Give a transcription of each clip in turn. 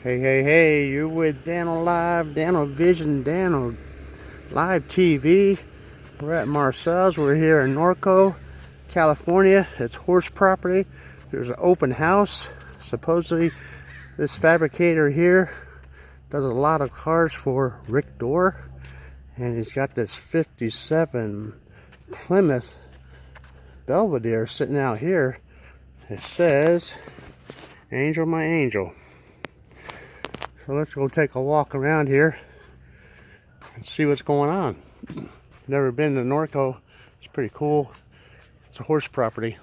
Hey, hey, hey, you're with Dano Live, Dano Vision, Dano Live TV. We're at Marcel's. We're here in Norco, California. It's horse property. There's an open house. Supposedly, this fabricator here does a lot of cars for Rick Dorr. And he's got this 57 Plymouth Belvedere sitting out here. It says, "Angel, my angel." So let's go take a walk around here and see what's going on. Never been to Norco. It's pretty cool. It's a horse property.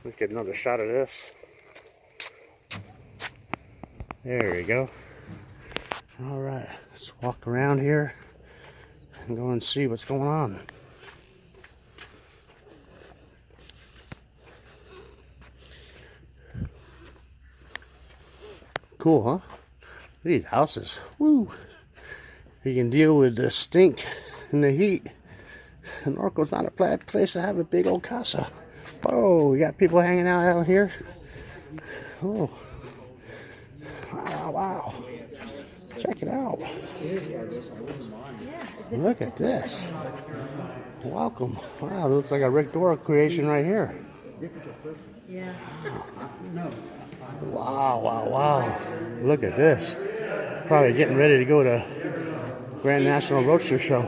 Let's get another shot of this. There we go. All right, let's walk around here and go and see what's going on. Cool, huh? These houses, woo! You can deal with the stink and the heat. And Norco's not a bad place to have a big old casa. Oh, we got people hanging out here. Oh, wow, wow! Check it out. Look at this. Welcome. Wow, looks like a Rick Dorr creation right here. Yeah. Wow, wow, wow. Look at this. Probably getting ready to go to Grand National Roadster Show.